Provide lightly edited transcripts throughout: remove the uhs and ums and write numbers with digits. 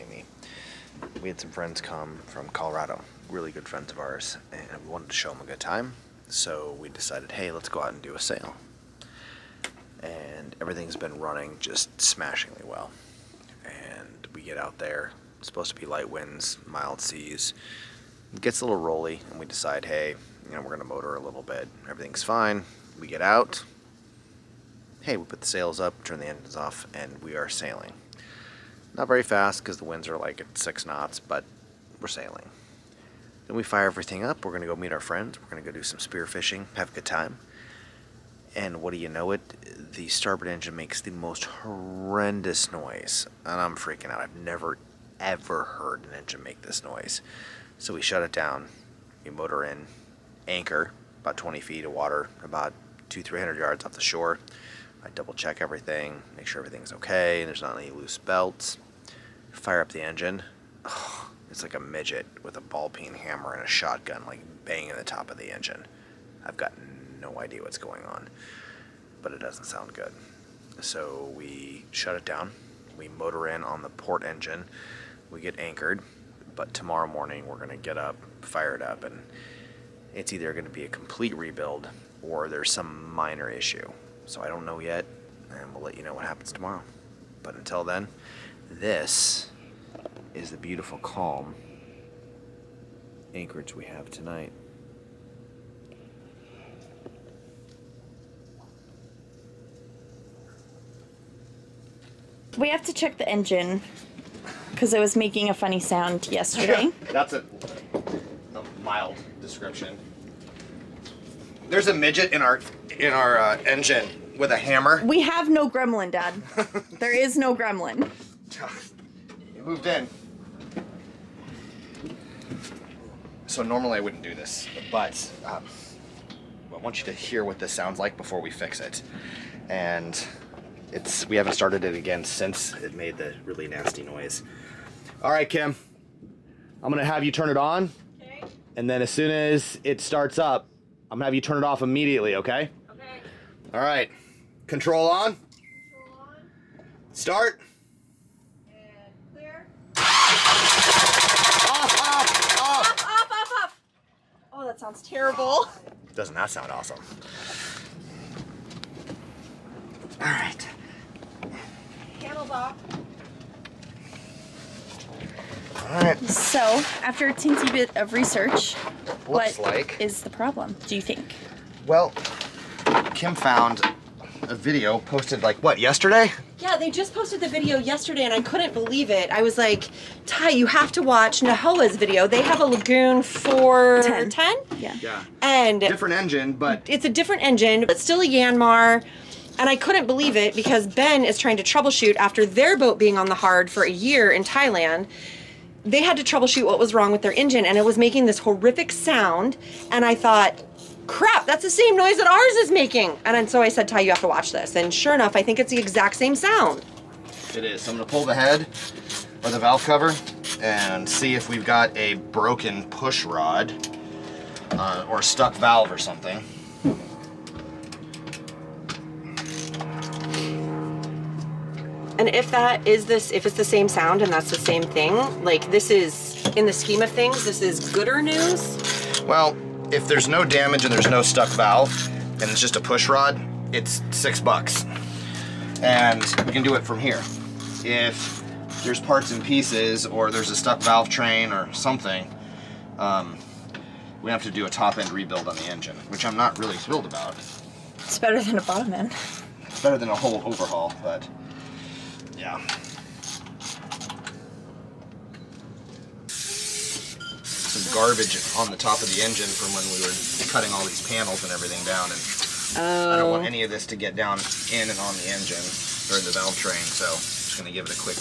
see me. We had some friends come from Colorado, really good friends of ours, and we wanted to show them a good time. So we decided, hey, let's go out and do a sail. And everything's been running just smashingly well. And we get out there, it's supposed to be light winds, mild seas. It gets a little rolly, and we decide, hey, you know, we're gonna motor a little bit. Everything's fine. We get out. Hey, we put the sails up, turn the engines off, and we are sailing. Not very fast because the winds are like at 6 knots, but we're sailing. Then we fire everything up. We're going to go meet our friends. We're going to go do some spear fishing, have a good time. And what do you know it? The starboard engine makes the most horrendous noise. And I'm freaking out. I've never, ever heard an engine make this noise. So we shut it down. We motor in, anchor, about 20 feet of water, about 200-300 yards off the shore. I double check everything, make sure everything's okay, there's not any loose belts. Fire up the engine. Oh, it's like a midget with a ball-peen hammer and a shotgun, like banging the top of the engine. I've got no idea what's going on, but it doesn't sound good. So we shut it down. We motor in on the port engine. We get anchored, but tomorrow morning we're going to get up, fire it up, and it's either going to be a complete rebuild or there's some minor issue. So I don't know yet, and we'll let you know what happens tomorrow. But until then, this is the beautiful, calm anchorage we have tonight. We have to check the engine because it was making a funny sound yesterday. That's a mild description. There's a midget in our engine with a hammer. We have no gremlin, Dad. There is no gremlin. You moved in. So normally I wouldn't do this, but I want you to hear what this sounds like before we fix it. And we haven't started it again since it made the really nasty noise. All right, Kim. I'm gonna have you turn it on. Okay. And then as soon as it starts up, I'm gonna have you turn it off immediately, okay? Okay. All right. Control on. Control on. Start. And clear. Off, off, off. Off, off, off, off. Oh, that sounds terrible. Doesn't that sound awesome? All right. Panels off. All right. So, after a teensy bit of research, Looks what like is the problem, do you think? Well, Kim found a video posted like, what, yesterday? Yeah, they just posted the video yesterday and I couldn't believe it. I was like, Ty, you have to watch Nahoa's video. They have a Lagoon 410? Yeah. Yeah. And different engine, but it's a different engine, but still a Yanmar. And I couldn't believe it because Ben is trying to troubleshoot after their boat being on the hard for a year in Thailand. They had to troubleshoot what was wrong with their engine and it was making this horrific sound. And I thought, crap, that's the same noise that ours is making. And so I said, Ty, you have to watch this. And sure enough, I think it's the exact same sound. it is. So I'm gonna pull the head or the valve cover and see if we've got a broken push rod or a stuck valve or something. And if that is if it's the same sound and that's the same thing, like this is, in the scheme of things, this is gooder news. Well, if there's no damage and there's no stuck valve and it's just a push rod, it's $6. And we can do it from here. If there's parts and pieces or there's a stuck valve train or something, we have to do a top end rebuild on the engine, which I'm not really thrilled about. It's better than a bottom end. It's better than a whole overhaul, but yeah. Some garbage on the top of the engine from when we were cutting all these panels and everything down, and I don't want any of this to get down in and on the engine or the valve train, so I'm just going to give it a quick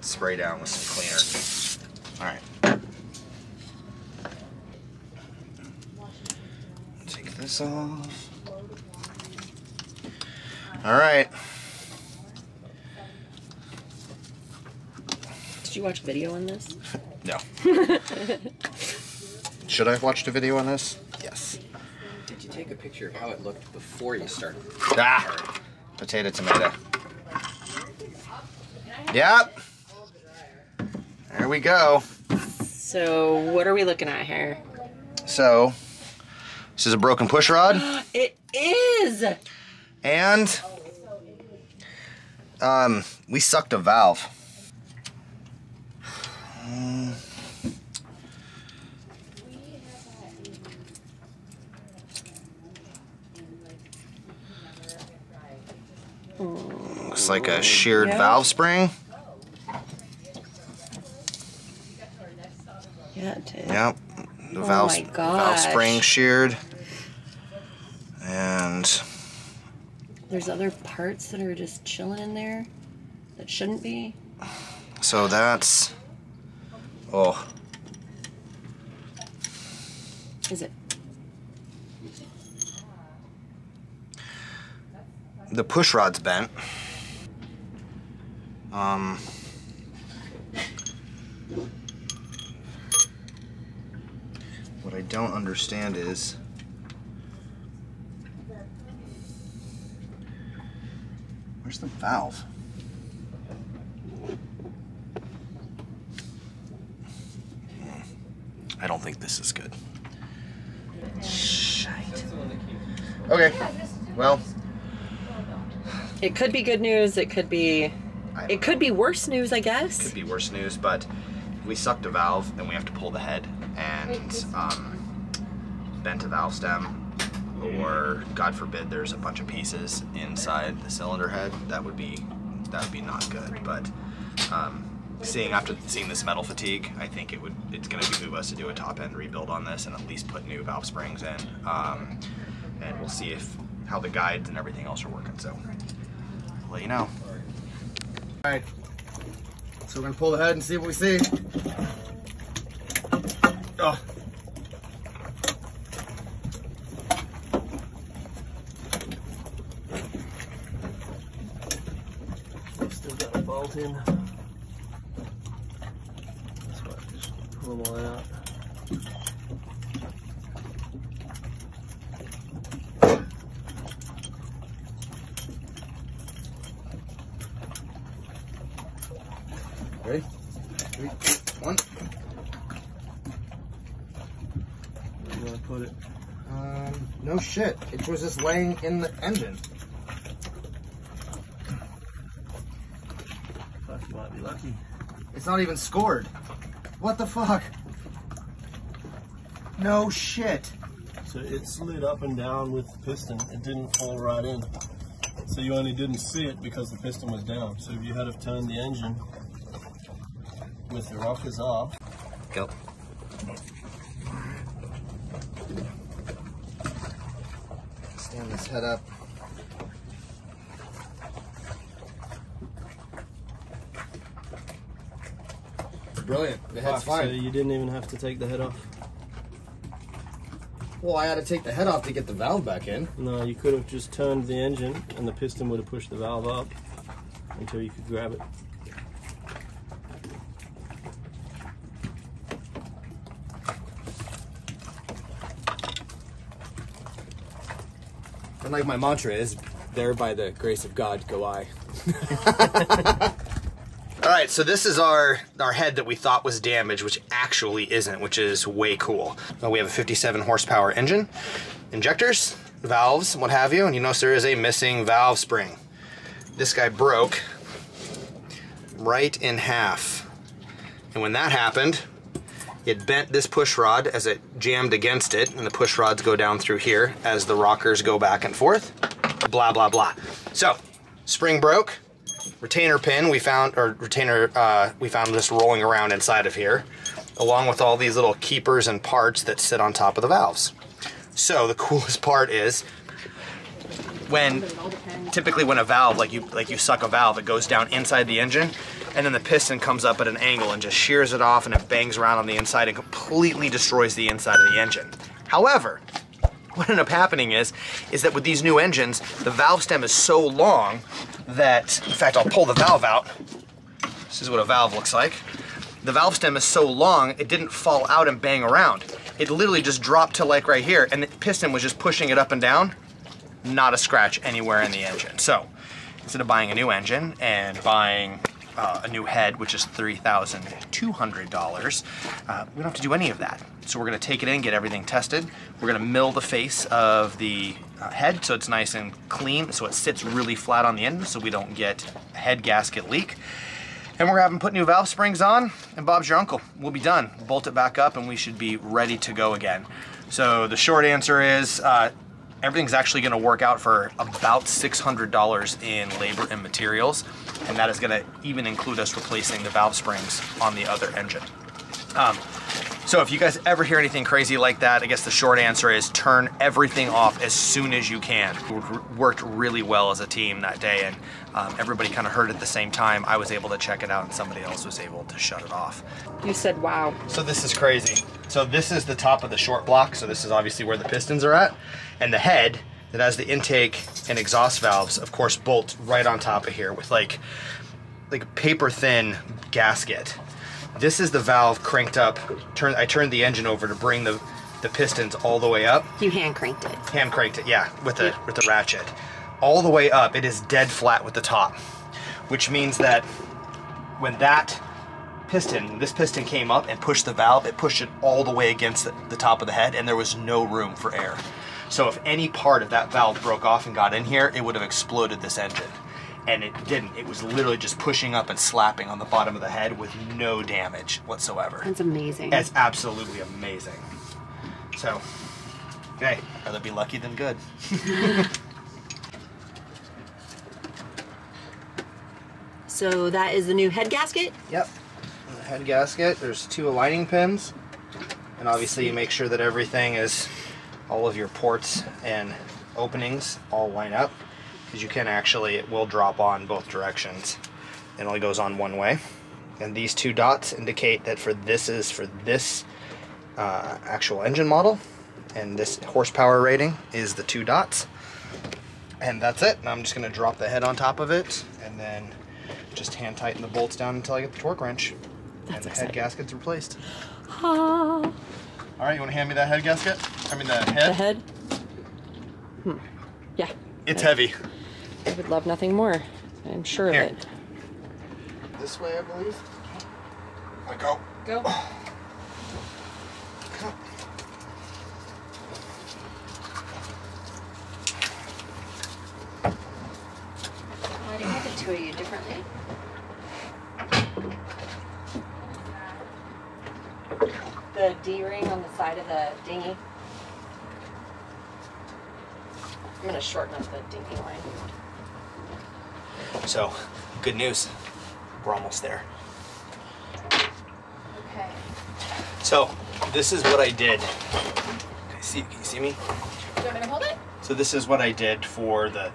spray down with some cleaner. Alright. Take this off. Alright. Did you watch video on this? No. Should I have watched a video on this? Yes. Did you take a picture of how it looked before you started? Ah! Potato, tomato. Yep. There we go. So what are we looking at here? So, this is a broken push rod. It is! And we sucked a valve. Looks like a sheared valve spring. Yeah, it did. Yep. The Oh valve, my valve spring gosh. sheared. And There's other parts that are just chilling in there that shouldn't be. so that's, oh, Is it? the push rod's bent. What I don't understand is where's the valve? I don't think this is good. Shite. Okay, well, It could be good news. It could be. It could be worse news, I guess. could be worse news, but if we sucked a valve, then we have to pull the head and bent a valve stem, or God forbid there's a bunch of pieces inside the cylinder head. That would be not good. But after seeing this metal fatigue, I think it's going to behoove us to do a top end rebuild on this and at least put new valve springs in, and we'll see how the guides and everything else are working. So I'll let you know. All right, so we're gonna pull the head and see what we see. Oh. Still got a bolt in. So I just pull them all out. Ready? 3, 2, 1. Where do you want to put it? No shit. It was just laying in the engine. Fuck, you might be lucky. It's not even scored. What the fuck? No shit. So it slid up and down with the piston. It didn't fall right in. So you only didn't see it because the piston was down. So if you had have turned the engine with the rockers up. Go. Stand this head up. Brilliant. The head's Fuck, fine. so you didn't even have to take the head off. Well, I had to take the head off to get the valve back in. No, you could have just turned the engine and the piston would have pushed the valve up until you could grab it. And like my mantra is, there by the grace of God go I. All right, so this is our head that we thought was damaged, which actually isn't, which is way cool. We have a 57 horsepower engine, injectors, valves, what have you, and you notice there is a missing valve spring. This guy broke right in half. And when that happened, it bent this push rod as it jammed against it, and the push rods go down through here as the rockers go back and forth. Blah, blah, blah. So, spring broke. Retainer pin we found this rolling around inside of here, along with all these little keepers and parts that sit on top of the valves. So the coolest part is typically when a valve, like you suck a valve, it goes down inside the engine, and then the piston comes up at an angle and just shears it off, and it bangs around on the inside and completely destroys the inside of the engine. However, what ended up happening is that with these new engines, the valve stem is so long that, in fact, I'll pull the valve out. This is what a valve looks like. The valve stem is so long, it didn't fall out and bang around. It literally just dropped to like right here, and the piston was just pushing it up and down. Not a scratch anywhere in the engine. So, instead of buying a new engine and buying a new head, which is $3,200. We don't have to do any of that. So we're gonna take it in, get everything tested. We're gonna mill the face of the head so it's nice and clean, so it sits really flat on the end so we don't get a head gasket leak. And we're having put new valve springs on, and Bob's your uncle. We'll be done. Bolt it back up and we should be ready to go again. So the short answer is everything's actually gonna work out for about $600 in labor and materials, and that is gonna even include us replacing the valve springs on the other engine. So if you guys ever hear anything crazy like that, I guess the short answer is turn everything off as soon as you can. We worked really well as a team that day, and everybody kind of heard it at the same time. I was able to check it out and somebody else was able to shut it off. You said wow. So this is crazy. So this is the top of the short block, so this is obviously where the pistons are at, and the head that has the intake and exhaust valves, of course, bolt right on top of here with like a paper thin gasket. This is the valve cranked up. I turned the engine over to bring the pistons all the way up. You hand cranked it. Hand cranked it, yeah, with the ratchet. All the way up, it is dead flat with the top, which means that when this piston came up and pushed the valve, it pushed it all the way against the top of the head, and there was no room for air. So if any part of that valve broke off and got in here, it would have exploded this engine. And it didn't. It was literally just pushing up and slapping on the bottom of the head with no damage whatsoever. That's amazing. It's absolutely amazing. So, hey, rather be lucky than good. So that is the new head gasket? Yep. The head gasket, there's 2 aligning pins. And obviously you make sure that everything is, all of your ports and openings all line up. Because you can actually, it will drop on both directions. It only goes on one way. And these 2 dots indicate that for this actual engine model, and this horsepower rating is the 2 dots. And that's it. And I'm just going to drop the head on top of it, and then just hand tighten the bolts down until I get the torque wrench. And the head gasket's replaced. All right, you want to hand me that head gasket? I mean the head? The head? Yeah. It's heavy. I would love nothing more. I'm sure of it. This way, I believe. Go. Go. Why do you have the 2 of you differently? The D-ring on the side of the dinghy. I'm going to shorten up the dinghy line. So, good news. We're almost there. Okay. So, this is what I did. Can you see me? Do you want me to hold it? So this is what I did for the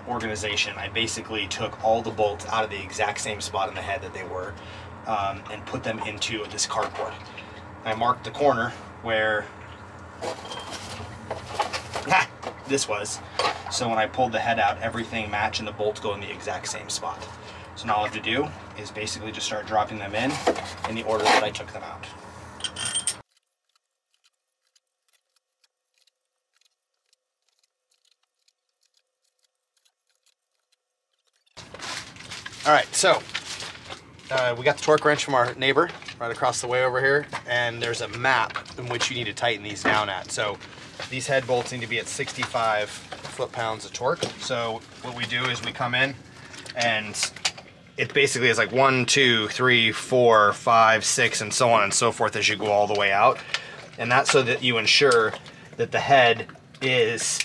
organization. I basically took all the bolts out of the exact same spot in the head that they were, and put them into this cardboard. I marked the corner where this was. So when I pulled the head out, everything matched and the bolts go in the exact same spot. So now all I have to do is basically just start dropping them in the order that I took them out. All right, so we got the torque wrench from our neighbor right across the way over here, and there's a map in which you need to tighten these down at. So these head bolts need to be at 65 foot-pounds of torque. So what we do is we come in, and it basically is like 1, 2, 3, 4, 5, 6, and so on and so forth as you go all the way out. And that's so that you ensure that the head is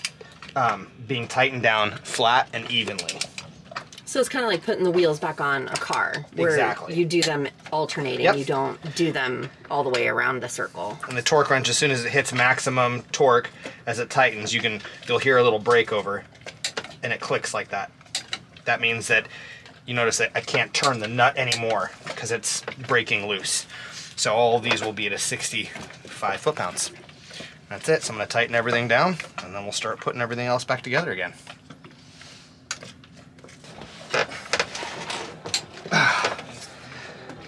being tightened down flat and evenly. So it's kind of like putting the wheels back on a car, where Exactly. you do them alternating. Yep. You don't do them all the way around the circle. And the torque wrench, as soon as it hits maximum torque, as it tightens, you'll hear a little break over, and it clicks like that. That means that you notice that I can't turn the nut anymore because it's breaking loose. So all of these will be at a 65 foot-pounds. That's it. So I'm going to tighten everything down, and then we'll start putting everything else back together again.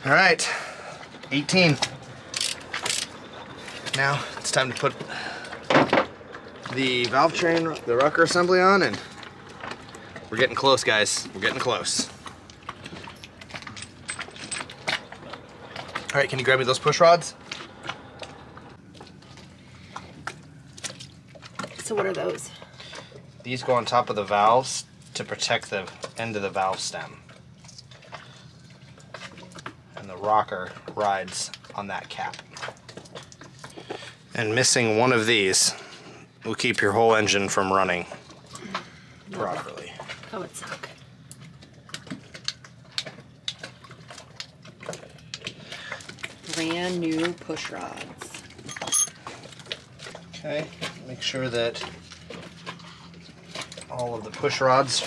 All right, 18. Now it's time to put the valve train, the rocker assembly on, and we're getting close, guys. We're getting close. All right, can you grab me those push rods? So what are those? These go on top of the valves to protect the end of the valve stem. And the rocker rides on that cap. And missing one of these will keep your whole engine from running properly. That would suck. Brand new push rods. Okay, make sure that all of the push rods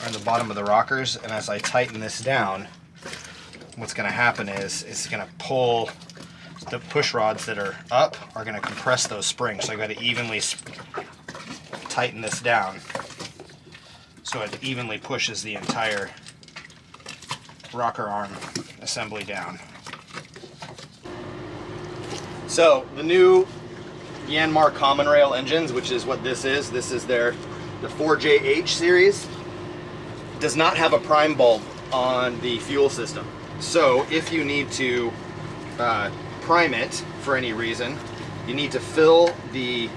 are in the bottom of the rockers, and as I tighten this down, what's going to happen is it's going to pull the push rods that are up are going to compress those springs. So I've got to evenly tighten this down so it evenly pushes the entire rocker arm assembly down. So the new Yanmar common rail engines, which is what this is the 4JH series, does not have a prime bulb on the fuel system. So if you need to prime it for any reason, you need to fill the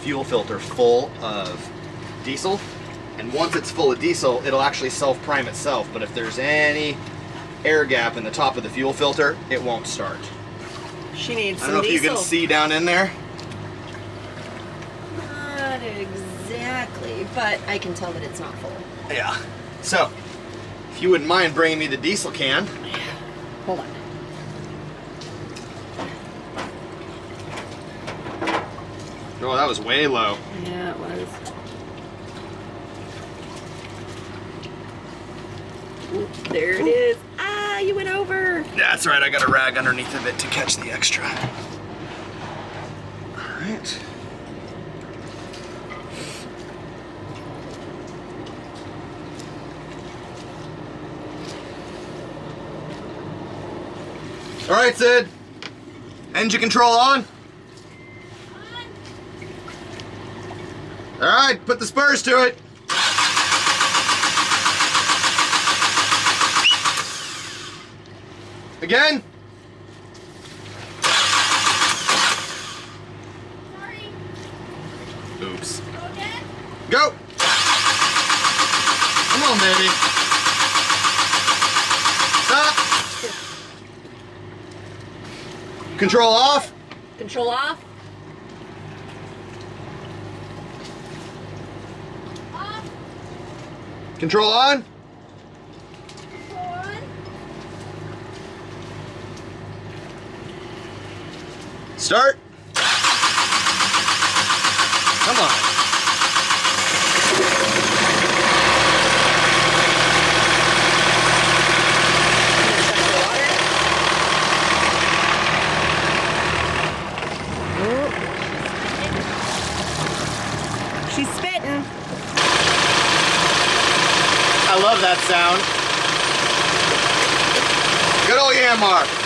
fuel filter full of diesel, and once it's full of diesel, it'll actually self-prime itself. But if there's any air gap in the top of the fuel filter, it won't start. She needs I some don't know if diesel. you can see down in there. Not exactly, but I can tell that it's not full. Yeah. So, if you wouldn't mind bringing me the diesel can. Hold on. Oh, that was way low. Yeah, it was. Ooh, there it is. Ah, you went over. That's right, I got a rag underneath of it to catch the extra. All right. All right, Sid. Engine control on. All right, put the spurs to it. Again. Sorry. Oops. Go again. Go. Come on, baby. Stop. Control off. Control off. Off. Control on. Control on. Start. Come on. She's spitting. I love that sound. Good old Yanmar.